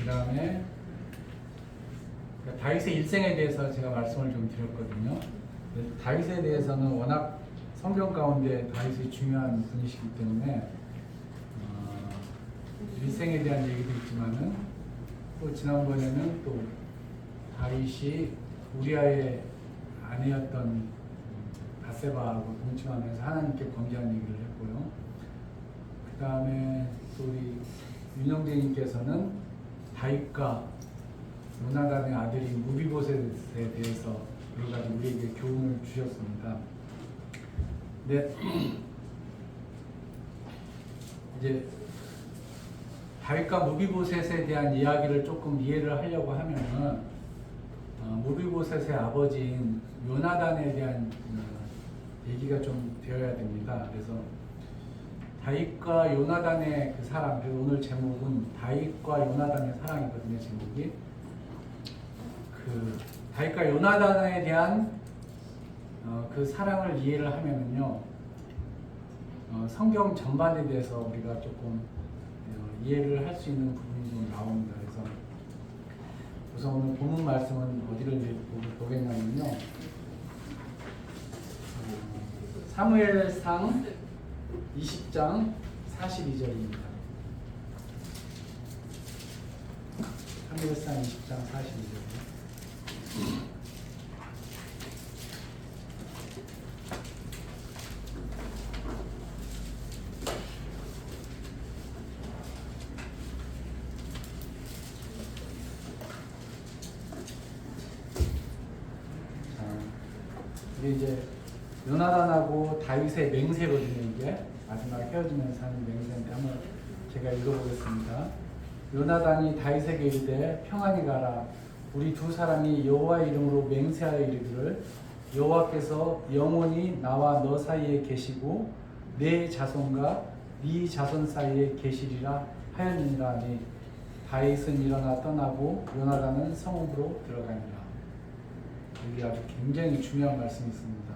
그 다음에 다윗의 일생에 대해서 제가 말씀을 좀 드렸거든요. 다윗에 대해서는 워낙 성경 가운데 다윗이 중요한 분이시기 때문에 일생에 대한 얘기도 있지만은 또 지난번에는 또 다윗이 우리아의 아내였던 바세바하고 동침하면서 하나님께 범죄한 얘기를 했고요. 그 다음에 또 우리 윤영재님께서는 다윗과 요나단의 아들인 무비보셋에 대해서 여러 가지 우리에게 교훈을 주셨습니다. 네, 이제 다윗과 무비보셋에 대한 이야기를 조금 이해를 하려고 하면은 무비보셋의 아버지인 요나단에 대한 얘기가 좀 되어야 됩니다. 그래서 다윗과 요나단의 그 사랑, 그래서 오늘 제목은 다윗과 요나단의 사랑이거든요. 제목이 그 다윗과 요나단에 대한 그 사랑을 이해를 하면은요, 성경 전반에 대해서 우리가 조금 이해를 할 수 있는 부분이 좀 나옵니다. 그래서 우선 오늘 본문 말씀은 어디를 보겠냐면요, 사무엘상 20장 42절입니다. 사무엘상 20장 42절입니다. 이게 이제 요나단하고 다윗의 맹세거든요. 이게 마지막 헤어지면서 하는 맹세인데 한번 제가 읽어보겠습니다. 요나단이 다윗에게 이르되 평안히 가라. 우리 두 사람이 여호와의 이름으로 맹세하여 이르기를 여호와께서 영원히 나와 너 사이에 계시고 내 자손과 네 자손 사이에 계시리라 하였느니라 하니 다윗은 일어나 떠나고 요나단은 성읍으로 들어가니라. 여기 아주 굉장히 중요한 말씀이 있습니다.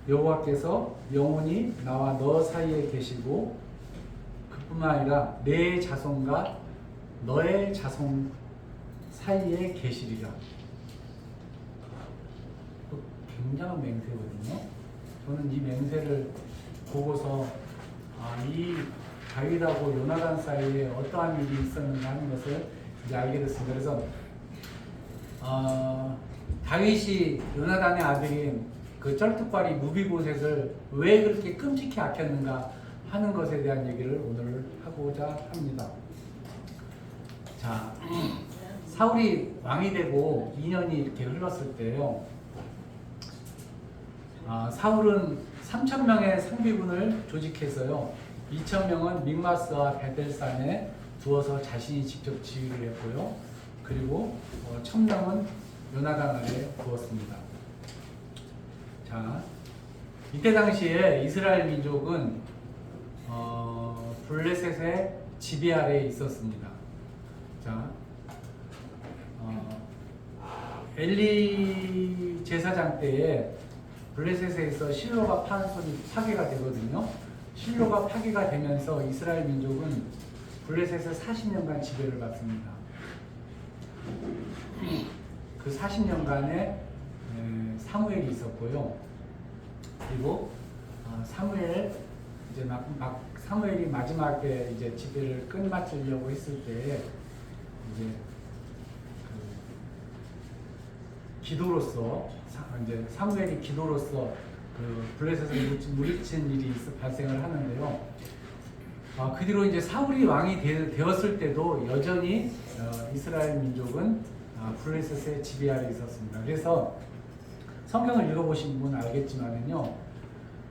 여호와께서 영원히 나와 너 사이에 계시고 그뿐만 아니라 내 자손과 너의 자손 사이에 계시리라. 굉장한 맹세거든요. 저는 이 맹세를 보고서 이 다윗하고 요나단 사이에 어떠한 일이 있었는가 하는 것을 이제 알게 됐습니다. 그래서 다윗이 요나단의 아들인 그 쩔뚝발이 무비보셋을 왜 그렇게 끔찍히 아꼈는가 하는 것에 대한 얘기를 오늘 하고자 합니다. 자, 사울이 왕이 되고 2년이 이렇게 흘렀을 때요, 사울은 3,000명의 상비군을 조직해서요, 2,000명은 믹마스와 베델산에 두어서 자신이 직접 지휘를 했고요, 그리고 1,000명은 요나단 아래에 두었습니다. 자, 이때 당시에 이스라엘 민족은 블레셋의 지배 아래에 있었습니다. 자, 엘리 제사장 때에 블레셋에서 실로가 파괴가 되거든요. 실로가 파괴가 되면서 이스라엘 민족은 블레셋에 40년간 지배를 받습니다. 그 40년간에 사무엘이 있었고요. 그리고 사무엘 이제 사무엘이 마지막에 이제 지배를 끝마치려고 했을 때에 이제 기도로서 이제 사무엘이 기도로서 그 블레셋을 물리친 일이 발생을 하는데요. 그 뒤로 이제 사울이 왕이 되었을 때도 여전히 이스라엘 민족은 블레셋의 지배 아래 있었습니다. 그래서 성경을 읽어보신 분은 알겠지만은요,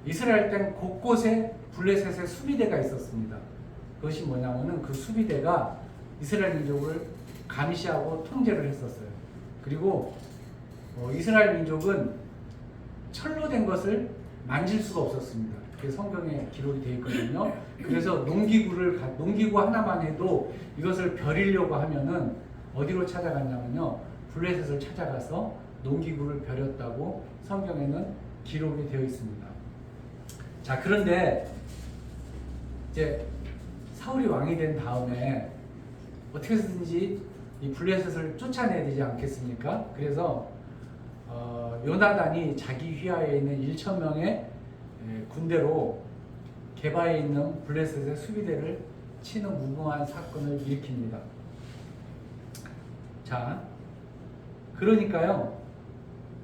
이스라엘 땅 곳곳에 블레셋의 수비대가 있었습니다. 그것이 뭐냐면은 그 수비대가 이스라엘 민족을 감시하고 통제를 했었어요. 그리고 이스라엘 민족은 철로 된 것을 만질 수가 없었습니다. 그게 성경에 기록이 되어 있거든요. 그래서 농기구 하나만 해도 이것을 벼리려고 하면은 어디로 찾아갔냐면요, 블레셋을 찾아가서 농기구를 벼렸다고 성경에는 기록이 되어 있습니다. 자, 그런데 이제 사울이 왕이 된 다음에 어떻게 해서든지 이 블레셋을 쫓아내야 되지 않겠습니까? 그래서 요나단이 자기 휘하에 있는 1,000명의 군대로 게바에 있는 블레셋의 수비대를 치는 무궁한 사건을 일으킵니다. 자, 그러니까요,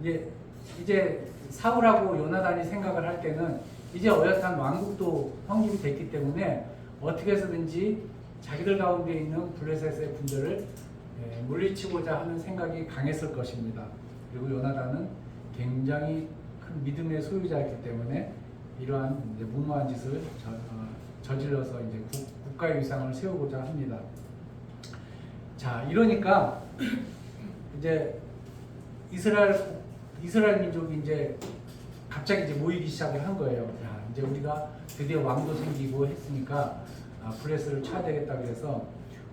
이제 사울하고 요나단이 생각을 할 때는 이제 어엿한 왕국도 성립이 됐기 때문에 어떻게 해서든지 자기들 가운데 있는 블레셋의 군대를 물리치고자 하는 생각이 강했을 것입니다. 그리고 요나단은 굉장히 큰 믿음의 소유자였기 때문에 이러한 이제 무모한 짓을 저질러서 이제 국가의 위상을 세우고자 합니다. 자, 이러니까 이제 이스라엘 민족이 이제 갑자기 이제 모이기 시작을 한 거예요. 자, 이제 우리가 드디어 왕도 생기고 했으니까 블레셋을 쳐야 되겠다 그래서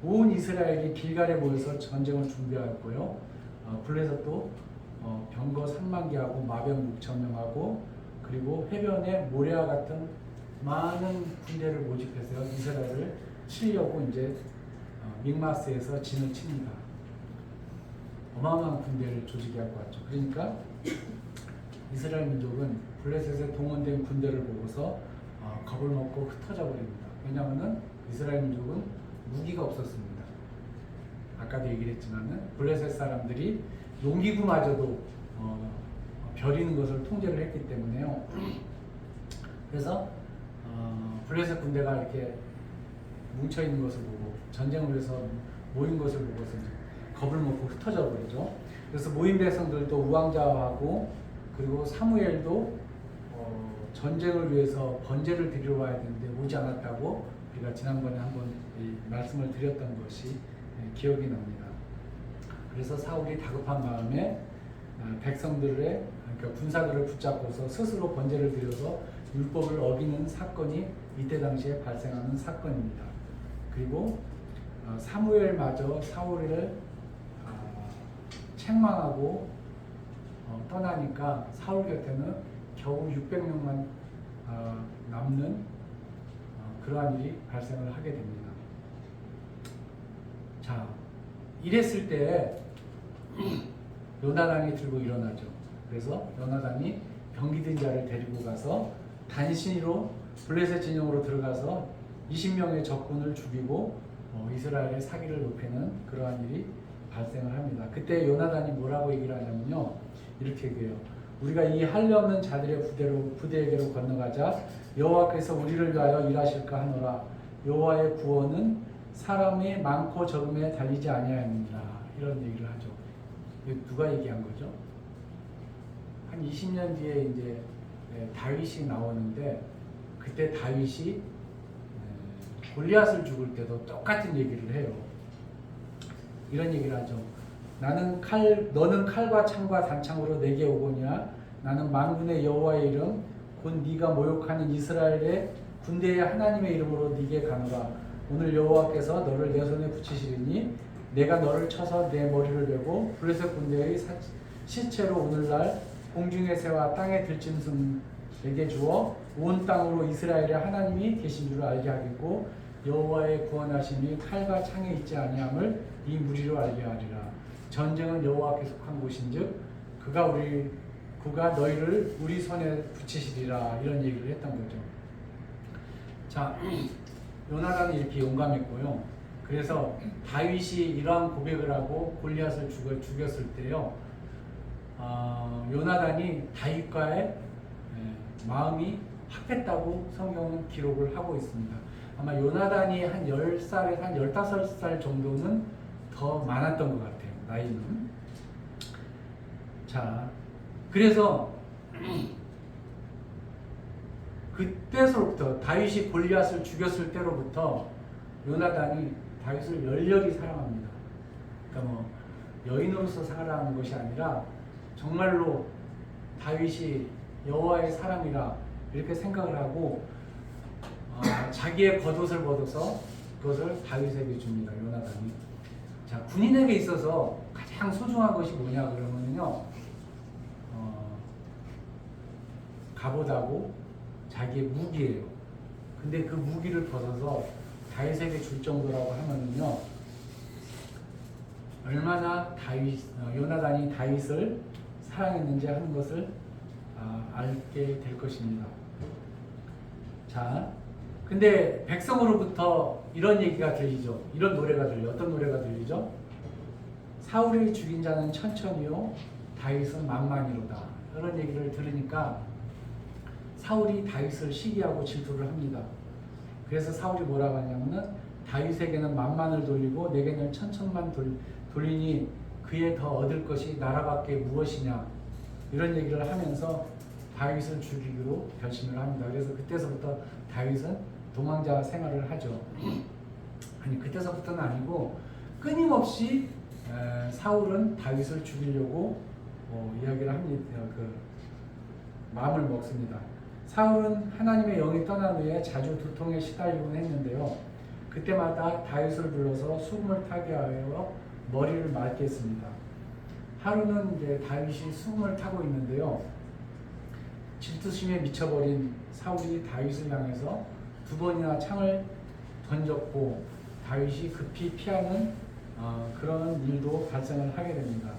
온 이스라엘이 길갈에 모여서 전쟁을 준비하였고요. 블레셋도 병거 3만 개하고 마병 6천 명하고 그리고 해변에 모래와 같은 많은 군대를 모집해서 이스라엘을 치려고 이제 믹마스에서 진을 칩니다. 어마어마한 군대를 조직해갖고 왔죠. 그러니까 이스라엘 민족은 블레셋에 동원된 군대를 보고서 겁을 먹고 흩어져 버립니다. 왜냐하면 이스라엘 민족은 무기가 없었습니다. 아까도 얘기를 했지만은 블레셋 사람들이 용기구마저도 벼리는 것을 통제를 했기 때문에요. 그래서 블레셋 군대가 이렇게 뭉쳐 있는 것을 보고 전쟁을 위해서 모인 것을 보고서 이제 겁을 먹고 흩어져 버리죠. 그래서 모인 백성들도 우왕좌왕하고 그리고 사무엘도 전쟁을 위해서 번제를 드리러 와야 되는데 오지 않았다고 우리가 지난번에 한번 말씀을 드렸던 것이 기억이 납니다. 그래서 사울이 다급한 마음에 백성들의 그러니까 군사들을 붙잡고서 스스로 번제를 드려서 율법을 어기는 사건이 이때 당시에 발생하는 사건입니다. 그리고 사무엘마저 사울을 책망하고 떠나니까 사울 곁에는 겨우 600명만 남는 그러한 일이 발생을 하게 됩니다. 자, 이랬을 때 요나단이 들고 일어나죠. 그래서 요나단이 병기든 자를 데리고 가서 단신으로 블레셋 진영으로 들어가서 20명의 적군을 죽이고 이스라엘의 사기를 높이는 그러한 일이 발생을 합니다. 그때 요나단이 뭐라고 얘기를 하냐면요, 이렇게 얘기해요. 우리가 이 한없는 자들의 부대에게로 건너가자 여호와께서 우리를 위하여 일하실까 하노라. 여호와의 구원은 사람이 많고 적음에 달리지 아니하느니라. 이런 얘기를 하죠. 누가 얘기한 거죠? 한 20년 뒤에 이제 다윗이 나오는데 그때 다윗이 골리앗을 죽을 때도 똑같은 얘기를 해요. 이런 얘기를 하죠. 너는 칼과 창과 단창으로 내게 오거냐? 나는 만군의 여호와의 이름 곧 네가 모욕하는 이스라엘의 군대의 하나님의 이름으로 네게 가노라. 오늘 여호와께서 너를 내 손에 붙이시리니 내가 너를 쳐서 내 머리를 베고 블레셋 군대의 시체로 오늘날 공중의 새와 땅의 들짐승에게 주어 온 땅으로 이스라엘의 하나님이 계신 줄 알게 하겠고 여호와의 구원하심이 칼과 창에 있지 아니함을 이 무리로 알게 하리라. 전쟁은 여호와께 속한 곳인즉 그가 너희를 우리 손에 붙이시리라. 이런 얘기를 했던 거죠. 자, 요나단이 이렇게 용감했고요. 그래서 다윗이 이러한 고백을 하고 골리앗을 죽였을 때요, 요나단이 다윗과의 마음이 합했다고 성경은 기록을 하고 있습니다. 아마 요나단이 한 10살에서 한 15살 정도는 더 많았던 것 같아요, 나이는. 자, 그래서 그때서부터 다윗이 골리앗을 죽였을 때로부터 요나단이 다윗을 열렬히 사랑합니다. 그러니까 뭐 여인으로서 사랑하는 것이 아니라 정말로 다윗이 여호와의 사람이라 이렇게 생각을 하고 자기의 겉옷을 벗어서 그것을 다윗에게 줍니다. 요나단이. 자, 군인에게 있어서 가장 소중한 것이 뭐냐 그러면요, 갑옷하고 자기의 무기예요. 근데 그 무기를 벗어서 다윗에게 줄 정도라고 하면은요, 얼마나 요나단이 다윗을 사랑했는지 하는 것을 알게 될 것입니다. 자, 근데 백성으로부터 이런 얘기가 들리죠. 이런 노래가 들려요. 어떤 노래가 들리죠? 사울이 죽인 자는 천천히요, 다윗은 만만이로다. 이런 얘기를 들으니까 사울이 다윗을 시기하고 질투를 합니다. 그래서 사울이 뭐라고 하냐면은 다윗에게는 만만을 돌리고 내게는 천천만 돌리니 그에 더 얻을 것이 나라밖에 무엇이냐, 이런 얘기를 하면서 다윗을 죽이기로 결심을 합니다. 그래서 그때서부터 다윗은 도망자 생활을 하죠. 아니, 그때서부터는 아니고 끊임없이 사울은 다윗을 죽이려고 이야기를 합니다. 마음을 먹습니다. 사울은 하나님의 영이 떠난 후에 자주 두통에 시달리곤 했는데요. 그때마다 다윗을 불러서 수금을 타게 하여 머리를 맑게 했습니다. 하루는 이제 다윗이 수금을 타고 있는데요. 질투심에 미쳐버린 사울이 다윗을 향해서 2번이나 창을 던졌고 다윗이 급히 피하는 그런 일도 발생을 하게 됩니다.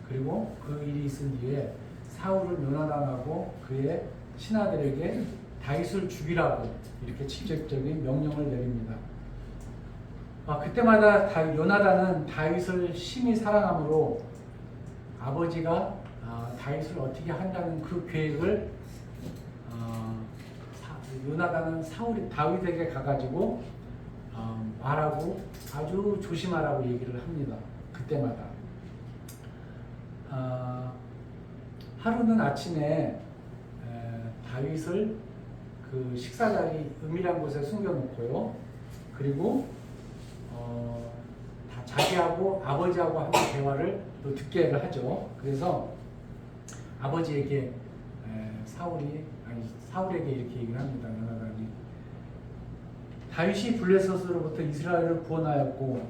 그리고 그 일이 있은 뒤에 사울을 요나단하고 그의 신하들에게 다윗을 죽이라고 이렇게 직접적인 명령을 내립니다. 그때마다 요나단은 다윗을 심히 사랑하므로 아버지가 다윗을 어떻게 한다는 그 계획을 요나단은 다윗에게 가가지고 말하고 아주 조심하라고 얘기를 합니다. 그때마다. 하루는 아침에 다윗을 그 식사자리 은밀한 곳에 숨겨놓고요. 그리고 자기하고 아버지하고 하는 대화를 또 듣게 하죠. 그래서 아버지에게 사울에게 이렇게 얘기를 합니다. 요나단이 다윗이 블레셋으로부터 이스라엘을 구원하였고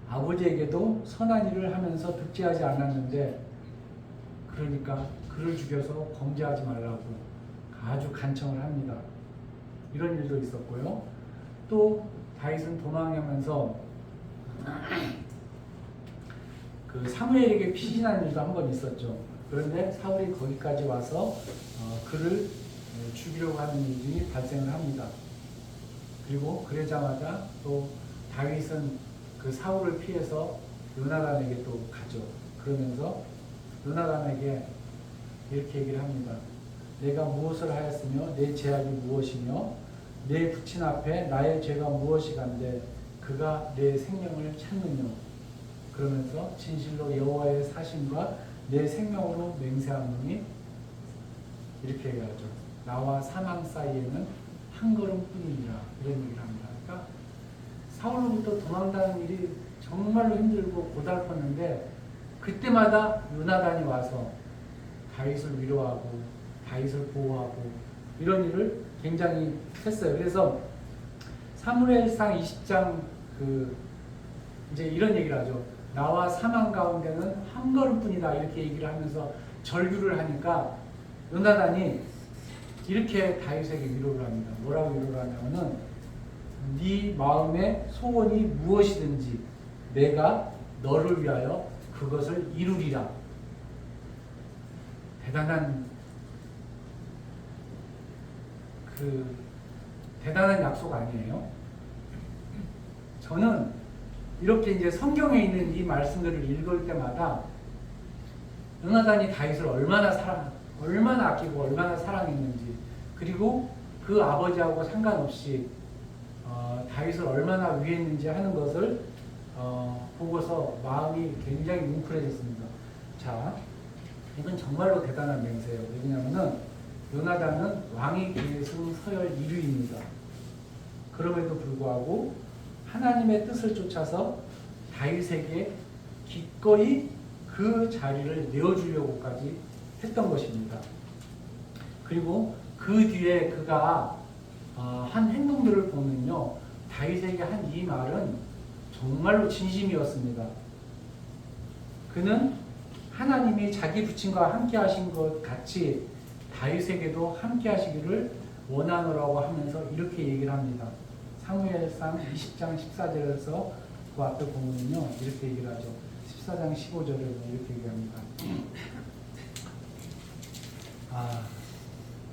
아버지에게도 선한 일을 하면서 득제하지 않았는데, 그러니까 그를 죽여서 범죄하지 말라고 아주 간청을 합니다. 이런 일도 있었고요. 또 다윗은 도망하면서 그 사무엘에게 피신한 일도 한 번 있었죠. 그런데 사울이 거기까지 와서 그를 죽이려고 하는 일이 발생을 합니다. 그리고 그러자마자 또 다윗은 그 사울을 피해서 요나단에게 또 가죠. 그러면서 요나단에게 이렇게 얘기를 합니다. 내가 무엇을 하였으며 내 죄악이 무엇이며 내 부친 앞에 나의 죄가 무엇이간데 그가 내 생명을 찾느냐. 그러면서 진실로 여호와의 사심과 내 생명으로 맹세하노니 이렇게 얘기하죠. 나와 사망 사이에는 한 걸음뿐이니라. 이런 얘기를 합니다. 그러니까 사울로부터 도망가는 일이 정말로 힘들고 고달팠는데 그때마다 요나단이 와서 다윗을 위로하고 다윗을 보호하고 이런 일을 굉장히 했어요. 그래서 사무엘상 20장 이제 이런 얘기를 하죠. 나와 사망 가운데는 한 걸음뿐이다. 이렇게 얘기를 하면서 절규를 하니까 요나단이 이렇게 다윗에게 위로를 합니다. 뭐라고 위로를 하냐면은 네 마음의 소원이 무엇이든지 내가 너를 위하여 그것을 이루리라. 대단한 약속 아니에요? 저는 이렇게 이제 성경에 있는 이 말씀들을 읽을 때마다 요나단이 다윗을 얼마나 아끼고 얼마나 사랑했는지, 그리고 그 아버지하고 상관없이 다윗을 얼마나 위했는지 하는 것을 보고서 마음이 굉장히 뭉클해졌습니다. 자, 이건 정말로 대단한 맹세예요. 왜냐하면 요나단은 왕위 계승 서열 1위입니다. 그럼에도 불구하고 하나님의 뜻을 쫓아서 다윗에게 기꺼이 그 자리를 내어주려고까지 했던 것입니다. 그리고 그 뒤에 그가 한 행동들을 보면요, 다윗에게 한 이 말은 정말로 진심이었습니다. 그는 하나님이 자기 부친과 함께 하신 것 같이 다윗에게도 함께 하시기를 원하노라고 하면서 이렇게 얘기를 합니다. 사무엘상 20장 14절에서 그 앞에 보면요, 이렇게 얘기를 하죠. 14장 15절에 이렇게 얘기합니다.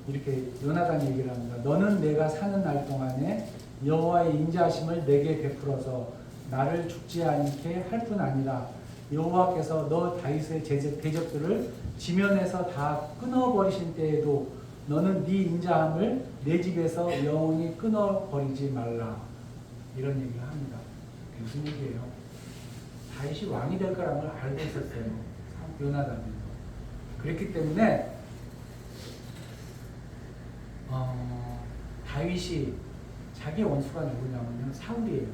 이렇게 요나단이 얘기를 합니다. 너는 내가 사는 날 동안에 여호와의 인자하심을 내게 베풀어서 나를 죽지 않게 할 뿐 아니라 여호와께서 너 다윗의 대적들을 지면에서 다 끊어버리신 때에도 너는 네 인자함을 내 집에서 영원히 끊어버리지 말라. 이런 얘기를 합니다. 무슨 얘기예요? 다윗이 왕이 될 거라는 걸 알고 있었어요. 요나단이. 그렇기 때문에 다윗이 자기 원수가 누구냐면요, 사울이에요.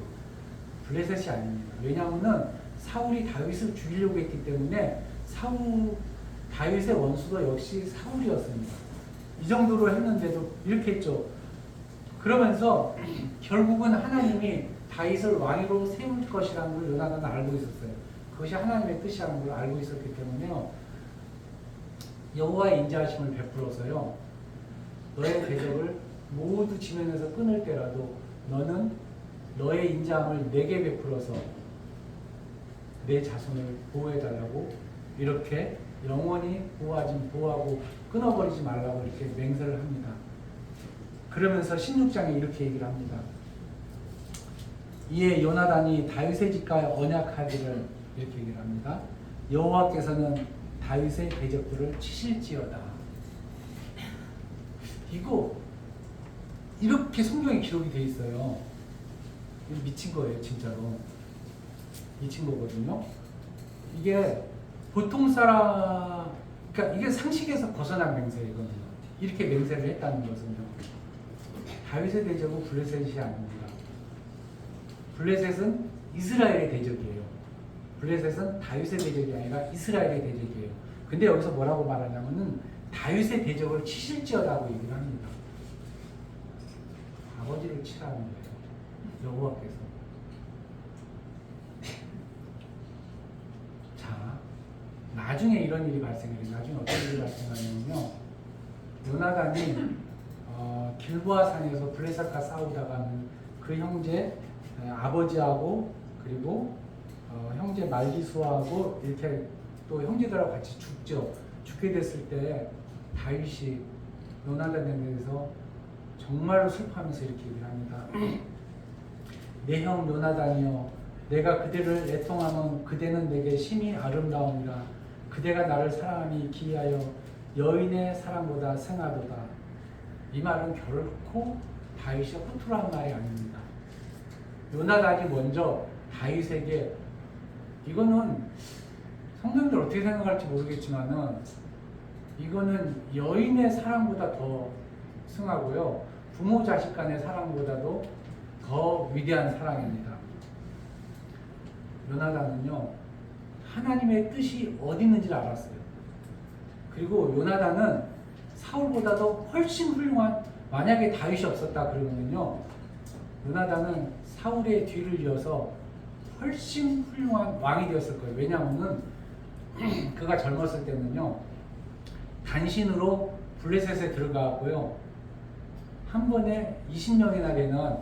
블레셋이 아닙니다. 왜냐하면 사울이 다윗을 죽이려고 했기 때문에 다윗의 원수도 역시 사울이었습니다. 이 정도로 했는데도 이렇게 했죠. 그러면서 결국은 하나님이 다윗을 왕으로 세울 것이라는 걸 요나단은 알고 있었어요. 그것이 하나님의 뜻이라는 걸 알고 있었기 때문에요. 여호와의 인자하심을 베풀어서요. 너의 대적을 모두 지면에서 끊을 때라도 너는 너의 인자함을 내게 베풀어서 내 자손을 보호해달라고 이렇게 영원히 보호하고 끊어버리지 말라고 이렇게 맹세를 합니다. 그러면서 16장에 이렇게 얘기를 합니다. 이에 요나단이 다윗의 집과 언약하기를 이렇게 얘기를 합니다. 여호와께서는 다윗의 대적들을 치실지어다. 이거 이렇게 성경에 기록이 돼 있어요. 미친 거예요, 진짜로. 미친 거거든요. 이게 보통 사람, 그러니까 이게 상식에서 벗어난 맹세이거든요. 이렇게 맹세를 했다는 것은요. 다윗의 대적은 블레셋이 아닙니다. 블레셋은 이스라엘의 대적이에요. 블레셋은 다윗의 대적이 아니라 이스라엘의 대적이에요. 근데 여기서 뭐라고 말하냐면은 다윗의 대적을 치실지어다고 얘기를 합니다. 아버지를 치라는 거예요. 여호와께서. 자, 나중에 이런 일이 발생해요. 나중에 어떤 일이 발생하냐면요. 요나단이 길보아 산에서 블레셋과 싸우다가는 그 형제 아버지하고 그리고 형제 말기수하고 이렇게 또 형제들하고 같이 죽죠. 죽게 됐을 때 다윗이 요나단에 대해서 정말로 슬퍼하면서 이렇게 얘기를 합니다. 내 형 요나단이여, 내가 그대를 애통하면 그대는 내게 심히 아름다움이라. 그대가 나를 사랑함이 기이하여 여인의 사랑보다 승하도다. 이 말은 결코 다윗이 허투루 한 말이 아닙니다. 요나단이 먼저 다윗에게, 이거는 성도님들 어떻게 생각할지 모르겠지만은 이거는 여인의 사랑보다 더 승하고요, 부모 자식 간의 사랑보다도 더 위대한 사랑입니다. 요나단은요, 하나님의 뜻이 어디 있는지를 알았어요. 그리고 요나단은 사울보다도 훨씬 훌륭한, 만약에 다윗이 없었다 그러면요, 요나단은 사울의 뒤를 이어서 훨씬 훌륭한 왕이 되었을 거예요. 왜냐하면은 그가 젊었을 때는요, 단신으로 블레셋에 들어가고요, 한 번에 20명이나 되는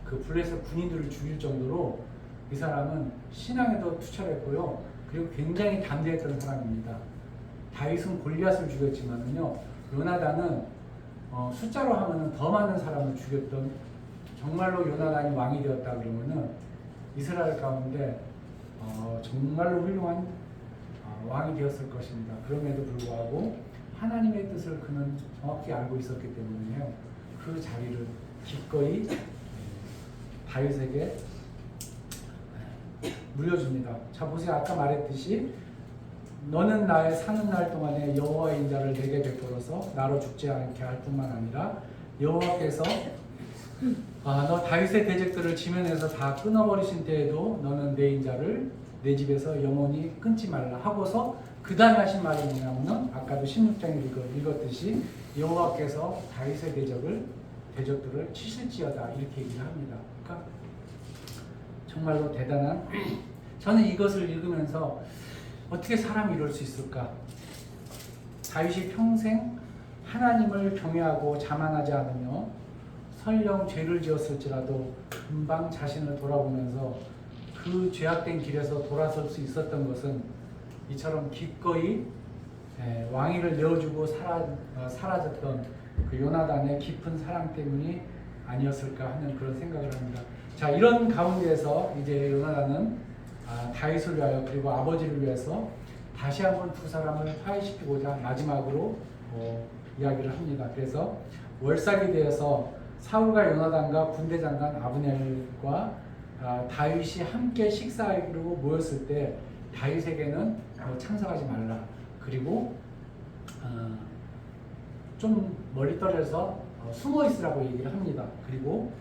그 블레셋 군인들을 죽일 정도로 이 사람은 신앙에도 투철했고요, 그리고 굉장히 담대했던 사람입니다. 다윗은 골리앗을 죽였지만은요, 요나단은 숫자로 하면은 더 많은 사람을 죽였던, 정말로 요나단이 왕이 되었다 그러면은 이스라엘 가운데 정말로 훌륭한 왕이 되었을 것입니다. 그럼에도 불구하고 하나님의 뜻을 그는 정확히 알고 있었기 때문에요, 그 자리를 기꺼이 다윗에게 물려줍니다. 자, 보세요. 아까 말했듯이 너는 나의 사는 날 동안에 여호와의 인자를 내게 베풀어서 나로 죽지 않게 할 뿐만 아니라 여호와께서 너 다윗의 대적들을 지면에서 다 끊어버리신 때에도 너는 내 인자를 내 집에서 영원히 끊지 말라 하고서 그 다음에 하신 말이 뭐냐면, 아까도 16장에 읽었듯이 여호와께서 다윗의 대적들을 치실지어다 이렇게 얘기를 합니다. 그러니까 정말로 대단한, 저는 이것을 읽으면서 어떻게 사람이 이럴 수 있을까? 다윗이 평생 하나님을 경외하고 자만하지 않으며 설령 죄를 지었을지라도 금방 자신을 돌아보면서 그 죄악된 길에서 돌아설 수 있었던 것은 이처럼 기꺼이 왕위를 내어주고 사라졌던 그 요나단의 깊은 사랑 때문이 아니었을까 하는 그런 생각을 합니다. 자, 이런 가운데에서 이제 요나단은 다윗을 위하여 그리고 아버지를 위해서 다시 한번 두 사람을 화해시키고자 마지막으로 이야기를 합니다. 그래서 월삭이 되어서 사울과 요나단과 군대장관 아브넬과 다윗이 함께 식사하기로 모였을 때 다윗에게는 참석하지 말라. 그리고 좀 멀리 떨어져서 숨어 있으라고 얘기를 합니다. 그리고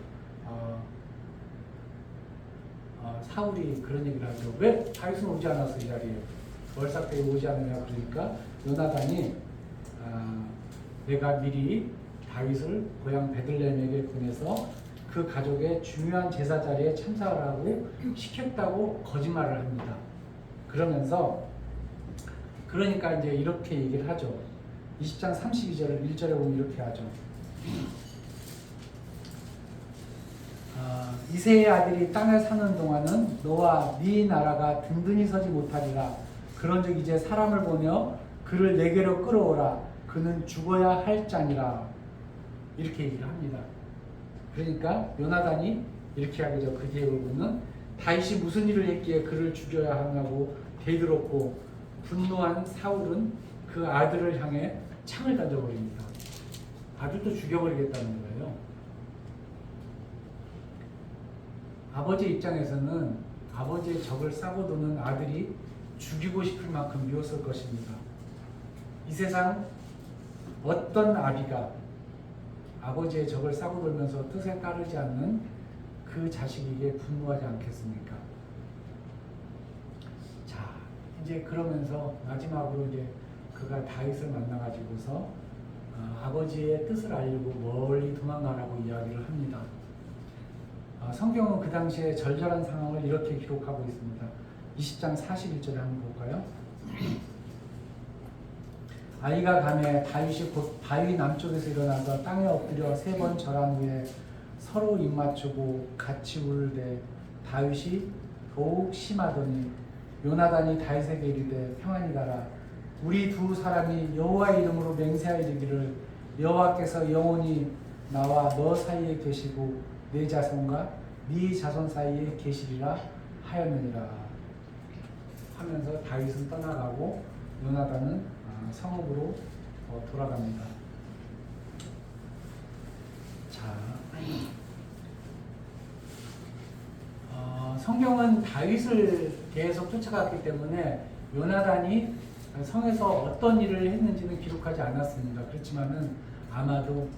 사울이 그런 얘기를 하죠. 왜 다윗은 오지 않았어 이 자리에? 월삭 때 오지 않느냐. 그러니까 요나단이 내가 미리 다윗을 고향 베들레헴에게 보내서 그 가족의 중요한 제사 자리에 참석하라고 시켰다고 거짓말을 합니다. 그러면서 그러니까 이제 이렇게 얘기를 하죠. 20장 32절을 1절에 보면 이렇게 하죠. 이새의 아들이 땅에 사는 동안은 너와 네 나라가 든든히 서지 못하리라. 그런즉 이제 사람을 보며 그를 내게로 끌어오라. 그는 죽어야 할 자니라. 이렇게 얘기를 합니다. 그러니까 요나단이 이렇게 하겠죠. 그 뒤에 보면 다윗이 무슨 일을 했기에 그를 죽여야 하냐고 대들었고 분노한 사울은 그 아들을 향해 창을 던져버립니다. 아들도 죽여버리겠다는 거예요. 아버지 입장에서는 아버지의 적을 싸고 도는 아들이 죽이고 싶을 만큼 미웠을 것입니다. 이 세상 어떤 아비가 아버지의 적을 싸고 돌면서 뜻에 따르지 않는 그 자식에게 분노하지 않겠습니까? 자, 이제 그러면서 마지막으로 이제 그가 다윗을 만나가지고서 아버지의 뜻을 알려고 멀리 도망가라고 이야기를 합니다. 성경은 그 당시에 절절한 상황을 이렇게 기록하고 있습니다. 20장 41절에 한번 볼까요? 아이가 가매 다윗이 곧 바위 남쪽에서 일어나서 땅에 엎드려 3번 절한 후에 서로 입맞추고 같이 울되 다윗이 더욱 심하더니 요나단이 다윗에게 이르되 평안히 가라. 우리 두 사람이 여호와의 이름으로 맹세하이르기를 여호와께서 영원히 나와 너 사이에 계시고 내 자손과 네 자손 사이에 계시리라 하였느니라 하면서 다윗은 떠나가고 요나단은 성읍으로 돌아갑니다. 자, 성경은 다윗을 계속 쫓아갔기 때문에 요나단이 성에서 어떤 일을 했는지는 기록하지 않았습니다. 그렇지만은 아마도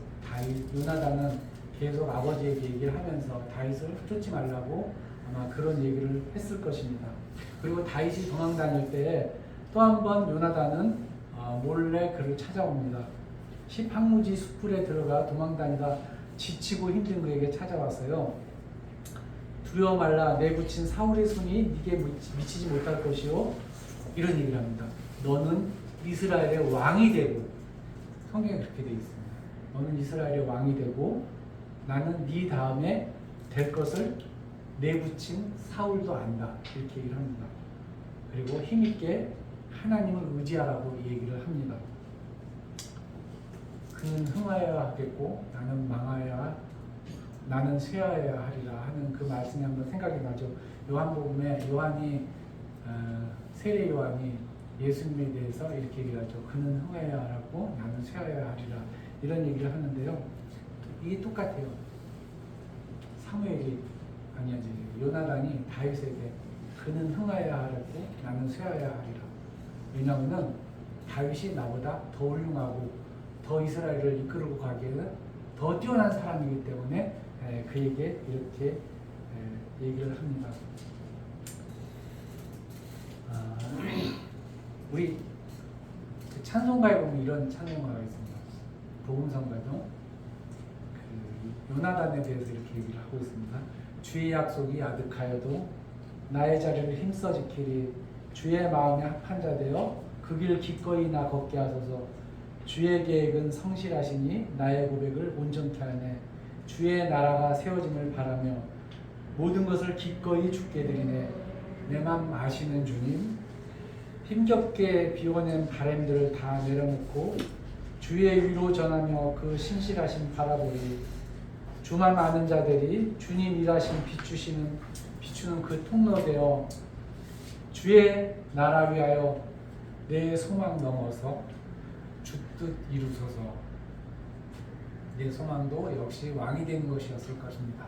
요나단은 계속 아버지에게 얘기를 하면서 다윗을 쫓지 말라고 아마 그런 얘기를 했을 것입니다. 그리고 다윗이 도망 다닐 때에 또 한 번 요나단은 몰래 그를 찾아옵니다. 항무지 숯불에 들어가 도망다니다 지치고 힘든 그에게 찾아왔어요. 두려워 말라. 내 붙인 사울의 손이 네게 미치지 못할 것이요. 이런 얘기를 합니다. 너는 이스라엘의 왕이 되고, 성경에 그렇게 되어 있습니다. 너는 이스라엘의 왕이 되고 나는 네 다음에 될 것을 내붙인 사울도 안다. 이렇게 얘기를 합니다. 그리고 힘있게 하나님을 의지하라고 얘기를 합니다. 그는 흥하여야 하겠고 나는 쇠하여야 하리라 하는 그 말씀이 한번 생각이 나죠. 요한복음에 세례 요한이 예수님에 대해서 이렇게 얘기를 하죠. 그는 흥하여야 하고 나는 쇠하여야 하리라 이런 얘기를 하는데요. 이게 똑같아요. 요나단이 다윗에게 그는 흥하여야 하고 나는 쇠하여야 하리라. 왜냐하면 다윗이 나보다 더 훌륭하고 더 이스라엘을 이끌고 가기에는 더 뛰어난 사람이기 때문에 그에게 이렇게 얘기를 합니다. 우리 찬송가에 보면 이런 찬송가가 있습니다. 복음성가죠. 요나단에 대해서 이렇게 얘기를 하고 있습니다. 주의 약속이 아득하여도 나의 자리를 힘써 지키리. 주의 마음에 합한 자 되어 그 길 기꺼이 나 걷게 하소서. 주의 계획은 성실하시니 나의 고백을 온전케 하네. 주의 나라가 세워짐을 바라며 모든 것을 기꺼이 주께 드리네. 내 맘 아시는 주님, 힘겹게 비워낸 바람들을 다 내려놓고 주의 위로 전하며 그 신실하신 바라보리. 주만 아는 자들이 주님 일하신 비추는 그 통로 되어 주의 나라 위하여 내 소망 넘어서 주 뜻 이루소서. 내 소망도 역시 왕이 되는 것이었을 것입니다.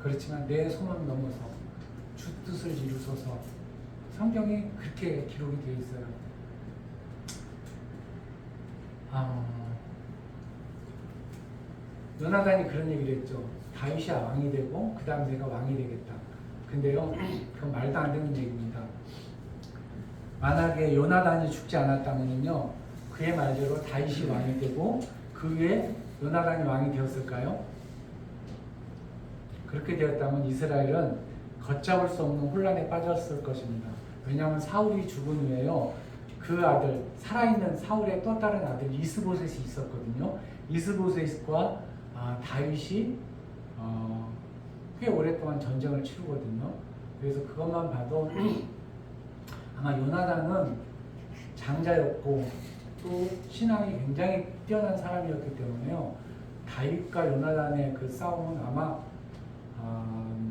그렇지만 내 소망 넘어서 주 뜻을 이루소서. 성경이 그렇게 기록이 되어 있어요. 요나단이 그런 얘기를 했죠. 다윗이 왕이 되고 그 다음 내가 왕이 되겠다. 근데요, 그건 말도 안 되는 얘기입니다. 만약에 요나단이 죽지 않았다면요, 그의 말대로 다윗이 왕이 되고 그 위에 요나단이 왕이 되었을까요? 그렇게 되었다면 이스라엘은 걷잡을 수 없는 혼란에 빠졌을 것입니다. 왜냐하면 사울이 죽은 후에요, 그 아들, 살아있는 사울의 또 다른 아들 이스보셋이 있었거든요. 이스보셋과 다윗이 꽤 오랫동안 전쟁을 치르거든요. 그래서 그것만 봐도 아마 요나단은 장자였고 또 신앙이 굉장히 뛰어난 사람이었기 때문에요, 다윗과 요나단의 그 싸움은 아마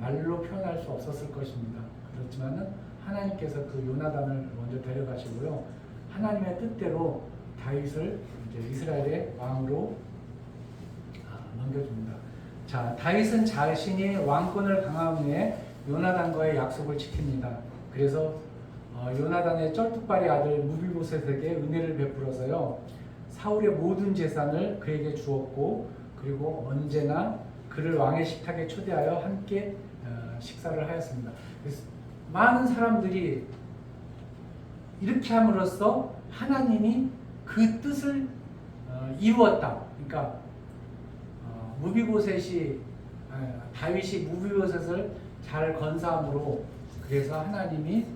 말로 표현할 수 없었을 것입니다. 그렇지만은 하나님께서 그 요나단을 먼저 데려가시고요, 하나님의 뜻대로 다윗을 이제 이스라엘의 왕으로 넘겨줍니다. 자, 다윗은 자신이 왕권을 강화한 후에 요나단과의 약속을 지킵니다. 그래서 요나단의 쩔뚝발이 아들 무비보셋에게 은혜를 베풀어서요, 사울의 모든 재산을 그에게 주었고, 그리고 언제나 그를 왕의 식탁에 초대하여 함께 식사를 하였습니다. 그래서 많은 사람들이 이렇게 함으로써 하나님이 그 뜻을 이루었다. 그러니까 다윗이 무비보셋을 잘 건사함으로, 그래서 하나님이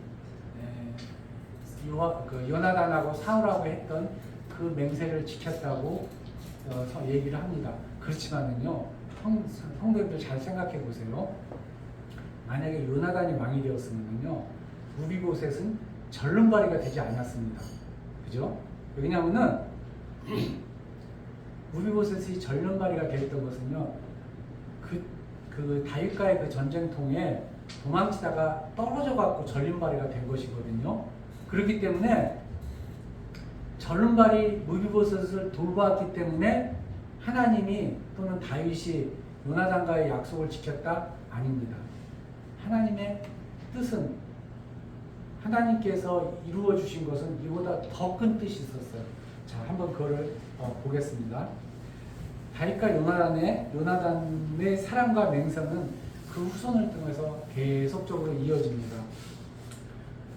요나단하고 사울하고 했던 그 맹세를 지켰다고 얘기를 합니다. 그렇지만은요, 성도님들 잘 생각해 보세요. 만약에 요나단이 왕이 되었으면요, 무비보셋은 절름발이가 되지 않았습니다. 그죠? 왜냐하면은 무비보셋이 절름발이가 되었던 것은요, 그 다윗과의 그 전쟁통에 도망치다가 떨어져 갖고 절름발이가 된 것이거든요. 그렇기 때문에 절름발이 무비보셋을 돌보았기 때문에 하나님이 또는 다윗이 요나단과의 약속을 지켰다? 아닙니다. 하나님의 뜻은, 하나님께서 이루어 주신 것은 이보다 더 큰 뜻이 있었어요. 자, 한번 그거를 보겠습니다. 다윗과 요나단의 사랑과 맹세는 그 후손을 통해서 계속적으로 이어집니다.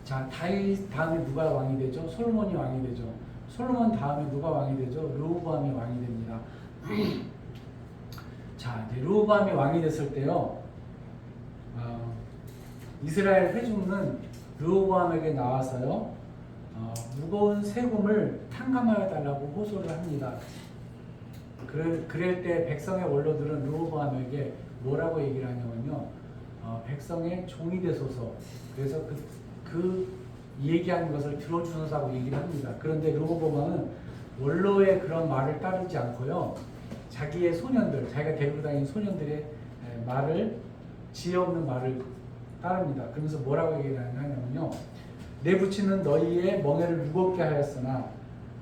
자, 다윗 다음에 누가 왕이 되죠? 솔로몬이 왕이 되죠. 솔로몬 다음에 누가 왕이 되죠? 르호보암이 왕이 됩니다. 자, 이제 르호보암이 왕이 됐을 때요, 이스라엘 회중은 르호보암에게 나와서요, 무거운 세금을 탕감하여 달라고 호소를 합니다. 그럴 때 백성의 원로들은 르호보암에게 뭐라고 얘기를 하냐면요, 백성의 종이 되소서. 그래서 그 얘기하는 것을 들어주소서라고 얘기를 합니다. 그런데 르호보암은 원로의 그런 말을 따르지 않고요, 자기의 소년들, 자기가 데리고 다니는 소년들의 말을, 지혜 없는 말을 따릅니다. 그러면서 뭐라고 얘기를 하냐면요, 내 부친은 너희의 멍에를 무겁게 하였으나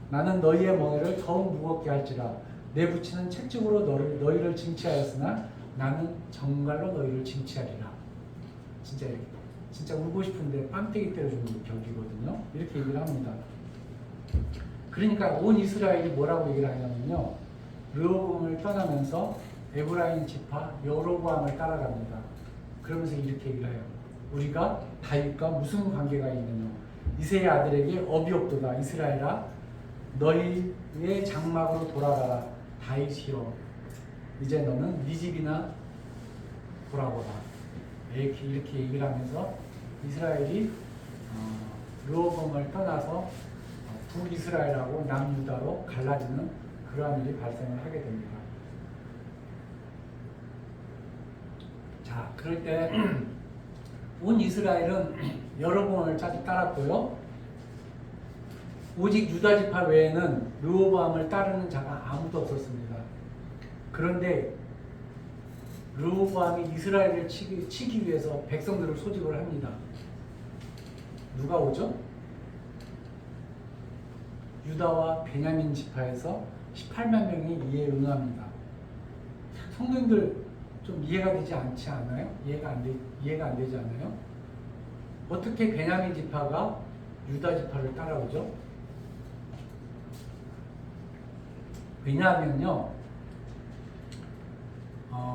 나는 너희의 멍에를 더욱 무겁게 할지라. 내 부친은 채찍으로 너희를 징치하였으나 나는 정갈로 너희를 징치하리라. 진짜 울고 싶은데 뺨때기 때려주는 격이거든요. 이렇게 얘기를 합니다. 그러니까 온 이스라엘이 뭐라고 얘기를 하냐면요, 르호보암을 떠나면서 에브라임 지파 여로보암을 따라갑니다. 그러면서 이렇게 얘기를 해요. 우리가 다윗과 무슨 관계가 있느냐? 이새의 아들에게 업이 없도다. 이스라엘아, 너희의 장막으로 돌아가라. 다윗이여, 이제 너는 네 집이나 돌아보라. 이렇게 얘기를 하면서 이스라엘이 르호보암을 떠나서 북이스라엘하고 남유다로 갈라지는 그러한 일이 발생을 하게 됩니다. 자, 자, 그럴 때 온 이스라엘은 여로보암을 따랐고요. 오직 유다 지파 외에는 르호보암을 따르는 자가 아무도 없었습니다. 그런데 르호보암이 이스라엘을 치기 위해서 백성들을 소집을 합니다. 누가 오죠? 유다와 베냐민 지파에서 18만 명이 이에 응합니다. 성도님들 좀 이해가 되지 않지 않아요? 이해가 안 되지 않아요? 어떻게 베냐민 지파가 유다 지파를 따라오죠? 왜냐하면요,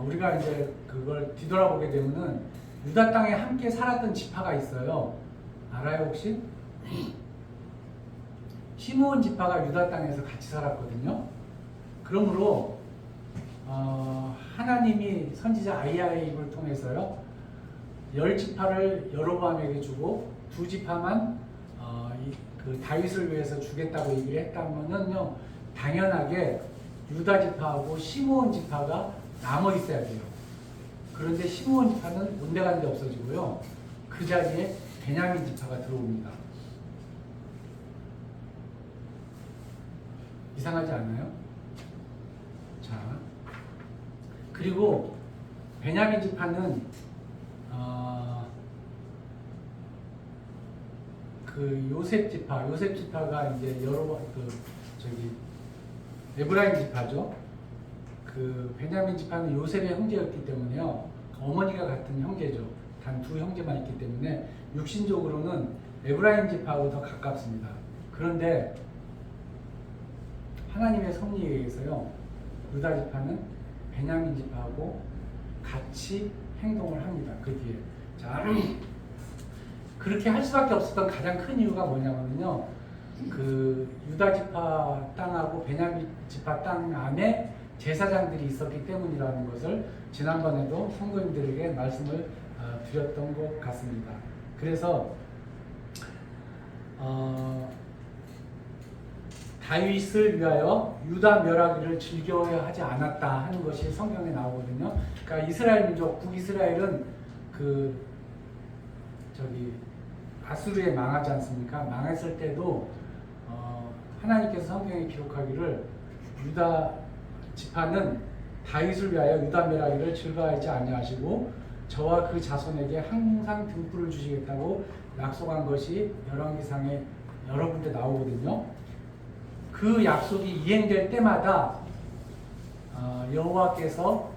우리가 이제 그걸 뒤돌아보게 되면은 유다 땅에 함께 살았던 지파가 있어요. 알아요 혹시? 시므온 지파가 유다 땅에서 같이 살았거든요. 그러므로 하나님이 선지자 아이야입을 통해서요 10지파를 여로보암에게 주고 2지파만 그 다윗을 위해서 주겠다고 얘기를 했다면은요 당연하게 유다 지파하고 시므온 지파가 남아 있어야 돼요. 그런데 시므온 지파는 온데간데 없어지고요 그 자리에 베냐민 지파가 들어옵니다. 이상하지 않나요? 자, 그리고 베냐민 지파는 그 요셉 지파가 이제 여러 에브라임 지파죠. 그 베냐민 지파는 요셉의 형제였기 때문에요. 어머니가 같은 형제죠. 단 2형제만 있기 때문에 육신적으로는 에브라임 지파하고 더 가깝습니다. 그런데 하나님의 섭리에 의해서요 유다 지파는 베냐민 지파하고 같이 행동을 합니다. 그 뒤에. 자, 그렇게 할 수밖에 없었던 가장 큰 이유가 뭐냐면요. 그 유다 지파 땅하고 베냐민 지파 땅 안에 제사장들이 있었기 때문이라는 것을 지난번에도 성도님들에게 말씀을 드렸던 것 같습니다. 그래서 다윗을 위하여 유다 멸하기를 즐겨야 하지 않았다 하는 것이 성경에 나오거든요. 그러니까 이스라엘 민족, 북이스라엘은 아수르에 망하지 않습니까? 망했을 때도 하나님께서 성경에 기록하기를 유다 지파는 다윗을 위하여 유다 멸하기를 즐거워하지 아니하시고 저와 그 자손에게 항상 등불을 주시겠다고 약속한 것이 열왕기상에 여러 군데 나오거든요. 그 약속이 이행될 때마다 여호와께서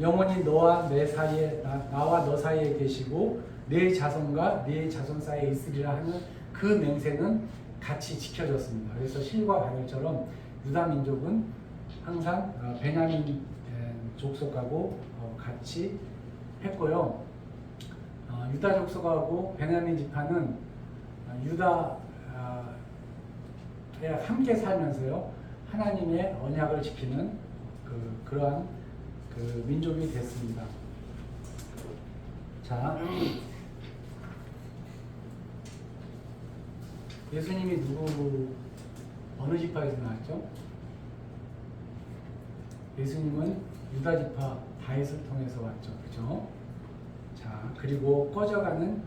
영원히 나와 너 사이에 계시고 내 자손과 내 자손 사이에 있으리라 하는 그 맹세는 같이 지켜졌습니다. 그래서 실과 바늘처럼 유다 민족은 항상 베냐민 족속하고 같이 했고요. 유다 족속하고 베냐민 지파는 유다 함께 살면서요 하나님의 언약을 지키는 그러한 민족이 됐습니다. 자, 예수님이 어느 지파에서 나왔죠? 예수님은 유다 지파 다윗을 통해서 왔죠, 그죠? 자, 그리고 꺼져가는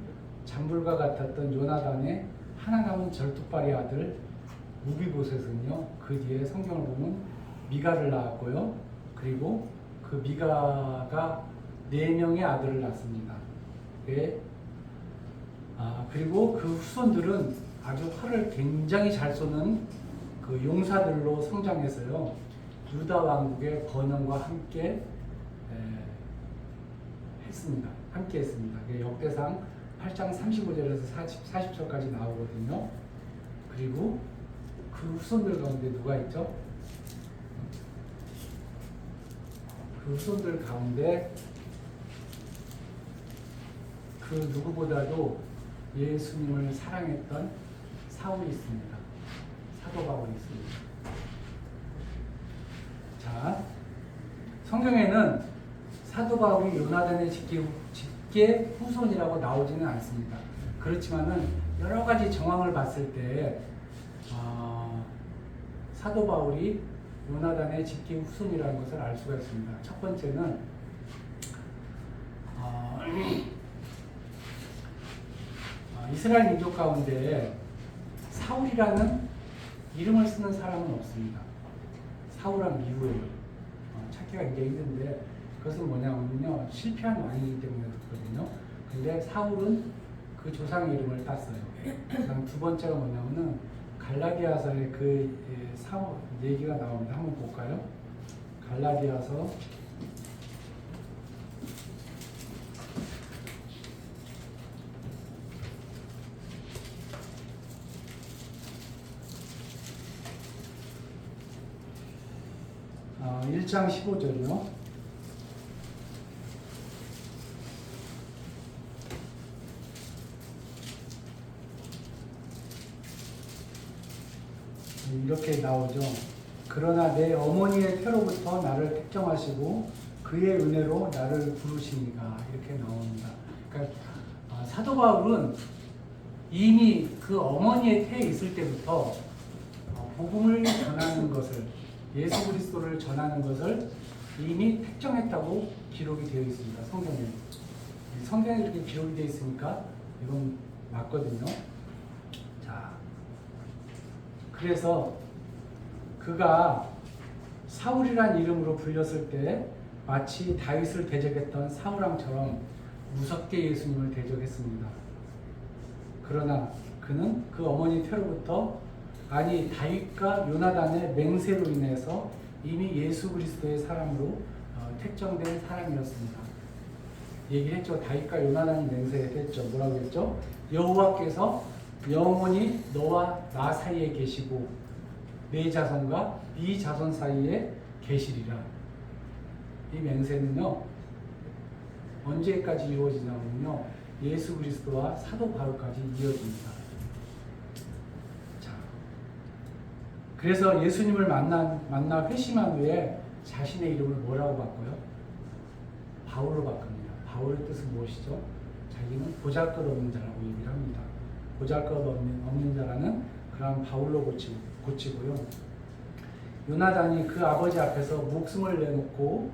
잔불과 같았던 요나단의 하나 남은 절뚝발의 아들 무비보셋은요 그 뒤에 성경을 보면 미가를 낳았고요. 그리고 그 미가가 4명의 아들을 낳습니다. 그리고 그 후손들은 아주 활을 굉장히 잘 쏘는 그 용사들로 성장해서요 유다 왕국의 번영과 함께 했습니다. 역대상 8장 35절에서 40절까지 나오거든요. 그리고 그 후손들 가운데 누가 있죠? 그 후손들 가운데 그 누구보다도 예수님을 사랑했던 사울이 있습니다. 사도 바울이 있습니다. 자, 성경에는 사도 바울이 요나단의 직계 후손이라고 나오지는 않습니다. 그렇지만은 여러 가지 정황을 봤을 때 사도 바울이 요나단의 직계 후손이라는 것을 알 수가 있습니다. 첫 번째는 이스라엘 민족 가운데 사울이라는 이름을 쓰는 사람은 없습니다. 사울한 이후에 찾기가 굉장히 힘든데 그것은 뭐냐면요, 실패한 왕이기 때문에 그렇거든요. 근데 사울은 그 조상의 이름을 땄어요. 그다음 두 번째가 뭐냐면은 갈라디아서에 그 사울 얘기가 나옵니다. 한번 볼까요? 갈라디아서 1장 15절이요. 이렇게 나오죠. 그러나 내 어머니의 태로부터 나를 택정하시고 그의 은혜로 나를 부르시니가, 이렇게 나옵니다. 그러니까 사도 바울은 이미 그 어머니의 태에 있을 때부터 복음을 전하는 것을, 예수 그리스도를 전하는 것을 이미 택정했다고 기록이 되어 있습니다. 성경에. 성경에 이렇게 기록이 되어 있으니까 이건 맞거든요. 자, 그래서 그가 사울이란 이름으로 불렸을 때 마치 다윗을 대적했던 사울왕처럼 무섭게 예수님을 대적했습니다. 그러나 그는 그 어머니 태로부터, 아니 다윗과 요나단의 맹세로 인해서 이미 예수 그리스도의 사람으로 택정된 사람이었습니다. 얘기를 했죠. 다윗과 요나단이 맹세했죠. 뭐라고 했죠? 여호와께서 영원히 너와 나 사이에 계시고 내 자손과 네 자손 사이에 계시리라. 이 맹세는요, 언제까지 이루어지냐면요, 예수 그리스도와 사도 바울까지 이어집니다. 자, 그래서 예수님을 만나 회심한 후에 자신의 이름을 뭐라고 바꿔요? 바울로 바꿉니다. 바울의 뜻은 무엇이죠? 자기는 보잘것없는 자라고 얘기를 합니다. 보잘것없는 자라는 그런 바울로 고치고요. 요나단이 그 아버지 앞에서 목숨을 내놓고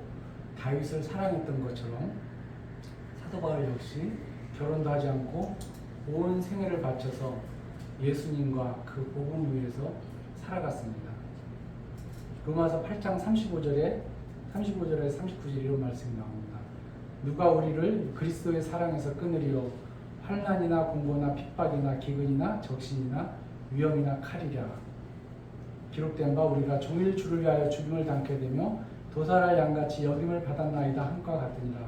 다윗을 사랑했던 것처럼 사도 바울 역시 결혼도 하지 않고 온 생애를 바쳐서 예수님과 그 복음 위에서 살아갔습니다. 로마서 8장 35절에 39절에 이런 말씀이 나옵니다. 누가 우리를 그리스도의 사랑에서 끊으리요? 환난이나 공고나 핍박이나 기근이나 적신이나 위험이나 칼이랴. 기록된 바 우리가 종일 주를 위하여 죽임을 당케 되며 도살할 양같이 여김을 받았나이다 함과 같으니라.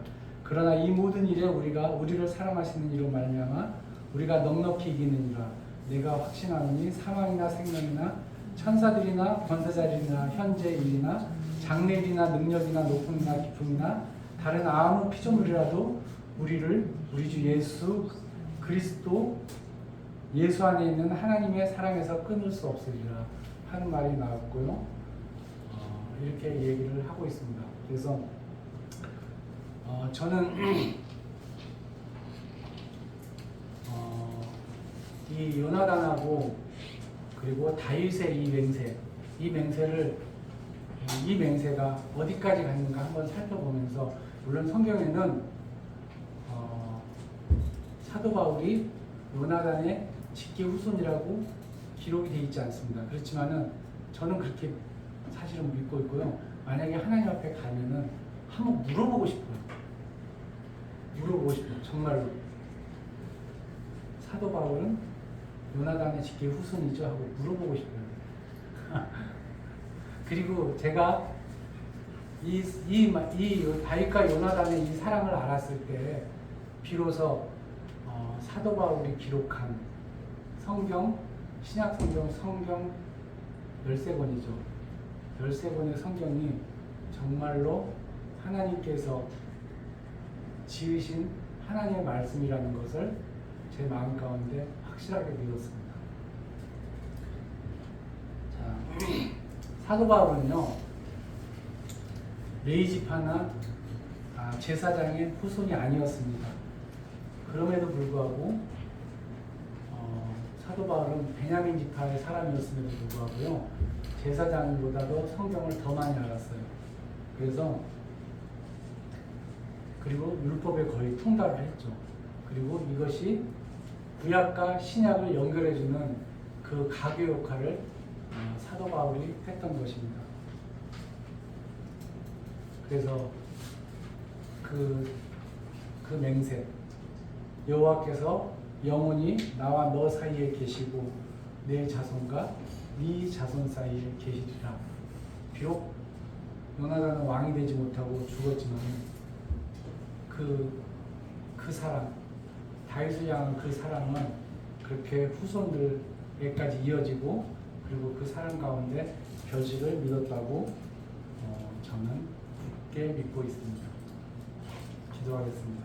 그러나 이 모든 일에 우리를 사랑하시는 이로 말미암아 우리가 넉넉히 이기느니라. 내가 확신하노니 사망이나 생명이나 천사들이나 권세자들이나 현재 일이나 장래일이나 능력이나 높음이나 깊음이나 다른 아무 피조물이라도 우리를 우리 주 예수 그리스도 예수 안에 있는 하나님의 사랑에서 끊을 수 없으리라 하는 말이 나왔고요. 이렇게 얘기를 하고 있습니다. 그래서 저는 이 요나단하고 그리고 다윗의 이 맹세가 어디까지 갔는가 한번 살펴보면서, 물론 성경에는 사도 바울이 요나단의 직계 후손이라고 기록이 되어 있지 않습니다. 그렇지만은 저는 그렇게 사실은 믿고 있고요. 만약에 하나님 앞에 가면은 한번 물어보고 싶어요. 정말로. 사도 바울은 요나단의 직계 후손이죠 하고 물어보고 싶어요. 그리고 제가 이 다윗과 요나단의 이 사랑을 알았을 때 비로소 사도 바울이 기록한 신약 성경 13권이죠. 13권의 성경이 정말로 하나님께서 지으신 하나님의 말씀이라는 것을 제 마음 가운데 확실하게 믿었습니다. 자, 사도 바울은요, 레위 지파나 제사장의 후손이 아니었습니다. 그럼에도 불구하고 사도 바울은 베냐민 지파의 사람이었음에도 불구하고요, 제사장보다도 성경을 더 많이 알았어요. 그래서 그리고 율법에 거의 통달을 했죠. 그리고 이것이 구약과 신약을 연결해주는 그 가교 역할을 사도 바울이 했던 것입니다. 그래서 그 맹세, 여호와께서 영원히 나와 너 사이에 계시고 내 자손과 네 자손 사이에 계시리라. 비록 요나단은 왕이 되지 못하고 죽었지만 그 사랑, 다윗을 향한 그 사랑은 그렇게 후손들에까지 이어지고 그리고 그 사랑 가운데 결실을 믿었다고 저는 굳게 믿고 있습니다. 기도하겠습니다.